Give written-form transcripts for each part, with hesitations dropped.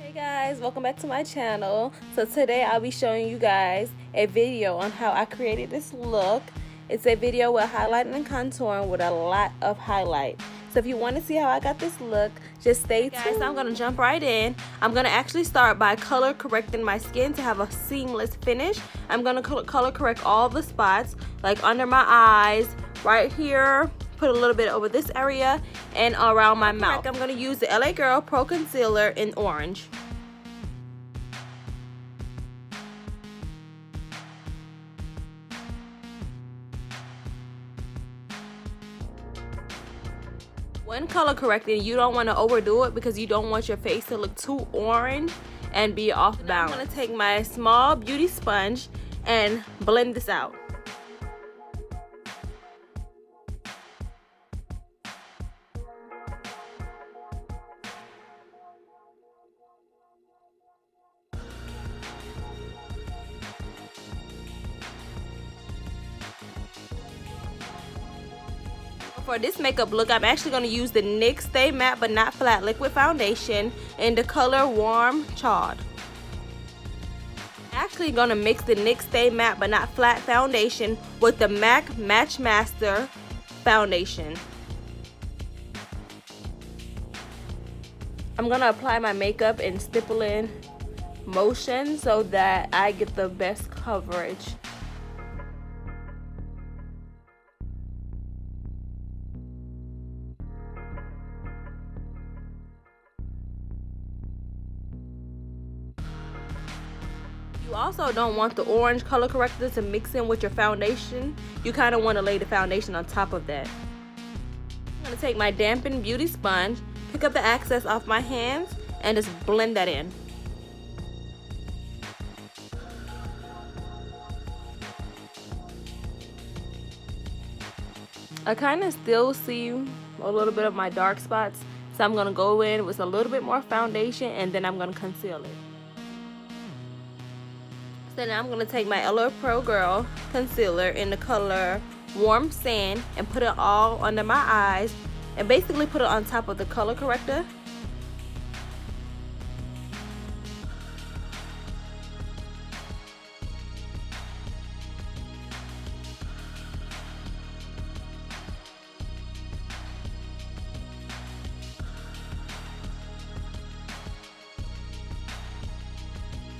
Hey guys, welcome back to my channel. So today I'll be showing you guys a video on how I created this look. It's a video with highlighting and contouring with a lot of highlight. So if you want to see how I got this look, just stay tuned. Guys, I'm going to jump right in. I'm going to actually start by color correcting my skin to have a seamless finish. I'm going to color correct all the spots, like under my eyes, right here, put a little bit over this area, and around my mouth. I'm going to use the LA Girl Pro Concealer in orange. When color correcting, you don't want to overdo it because you don't want your face to look too orange and be off balance. I'm going to take my small beauty sponge and blend this out. For this makeup look, I'm actually going to use the NYX Stay Matte But Not Flat Liquid Foundation in the color Warm Charred. I'm actually going to mix the NYX Stay Matte But Not Flat Foundation with the MAC Match Master Foundation. I'm going to apply my makeup in stippling motion so that I get the best coverage. You also don't want the orange color corrector to mix in with your foundation. You kind of want to lay the foundation on top of that. I'm going to take my dampened beauty sponge, pick up the excess off my hands, and just blend that in. I kind of still see a little bit of my dark spots, so I'm going to go in with a little bit more foundation and then I'm going to conceal it. So now I'm going to take my LA Pro Girl concealer in the color Warm Sand and put it all under my eyes and basically put it on top of the color corrector.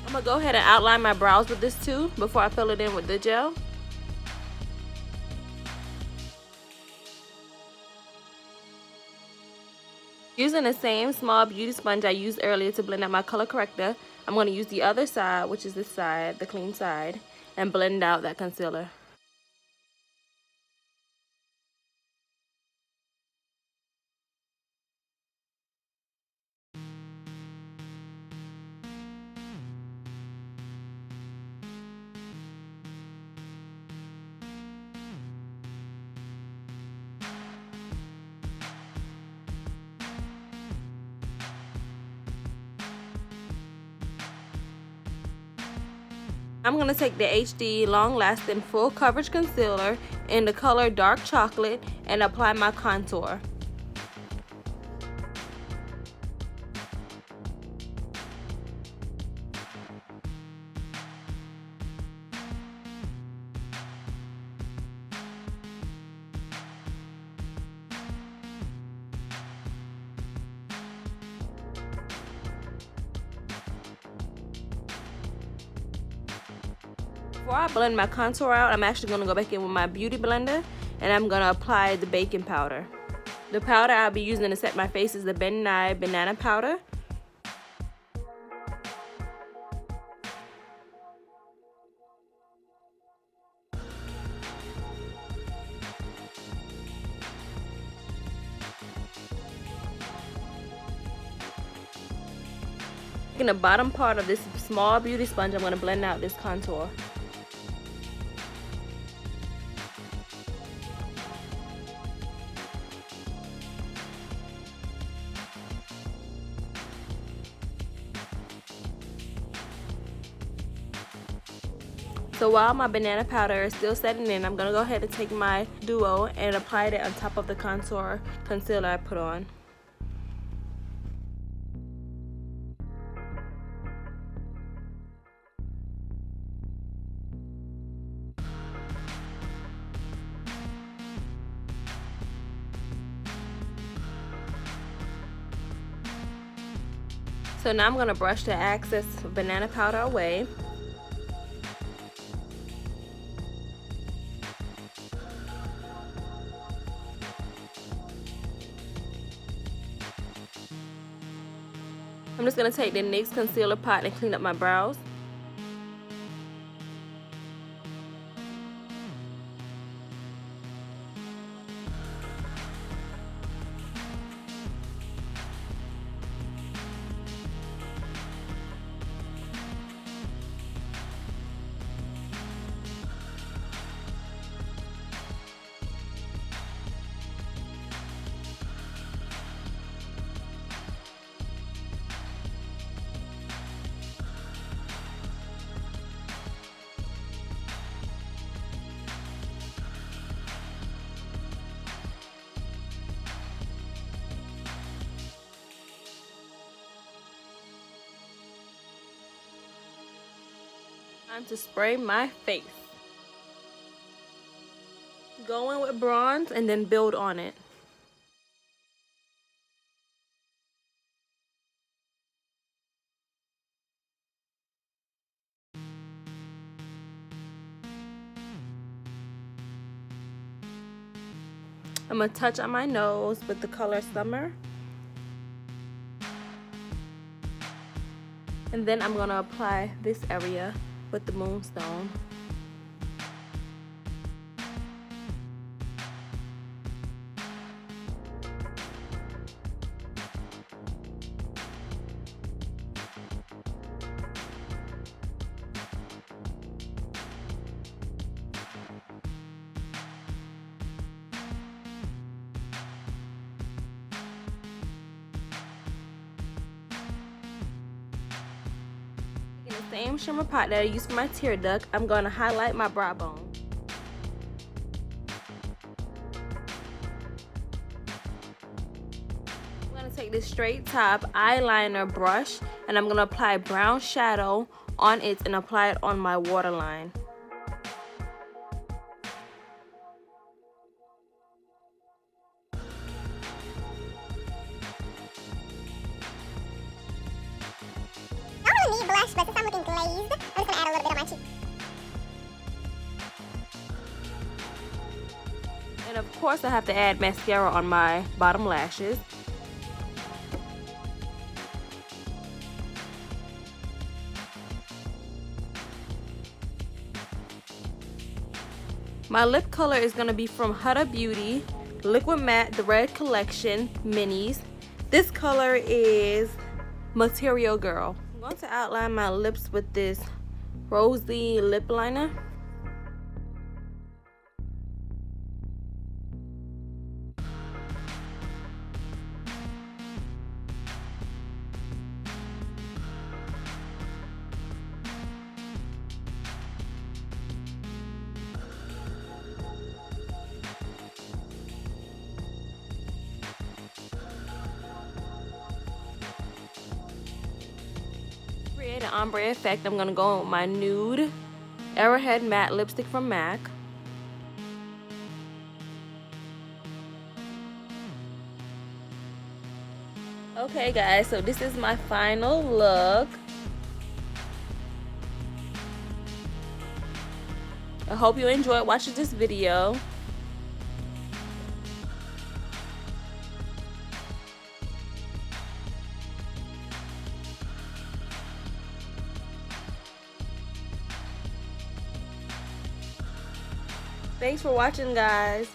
I'm going to go ahead and outline my brows with this too before I fill it in with the gel. Using the same small beauty sponge I used earlier to blend out my color corrector, I'm going to use the other side, which is this side, the clean side, and blend out that concealer. I'm going to take the HD Long Lasting Full Coverage Concealer in the color Dark Chocolate and apply my contour. Before I blend my contour out, I'm actually going to go back in with my beauty blender and I'm going to apply the baking powder. The powder I'll be using to set my face is the Ben Nye Banana Powder. In the bottom part of this small beauty sponge, I'm going to blend out this contour. So while my banana powder is still setting in, I'm going to go ahead and take my duo and apply it on top of the contour concealer I put on. So now I'm going to brush the excess banana powder away. I'm just going to take the NYX concealer pot and clean up my brows. Time to spray my face. Go in with bronze and then build on it. I'm going to touch on my nose with the color Summer. And then I'm going to apply this area with the Moonstone. In the same shimmer pot that I used for my tear duct, I'm going to highlight my brow bone. I'm going to take this straight top eyeliner brush and I'm going to apply brown shadow on it and apply it on my waterline. Blush, but since I'm looking glazed, I'm just gonna add a little bit on my cheek. And of course I have to add mascara on my bottom lashes. My lip color is going to be from Huda Beauty, Liquid Matte, the Red Collection, Minis. This color is Material Girl. I'm going to outline my lips with this rosy lip liner. Create an ombre effect, I'm going to go with my nude Arrowhead matte lipstick from MAC. Okay guys, so this is my final look. I hope you enjoyed watching this video. Thanks for watching, guys.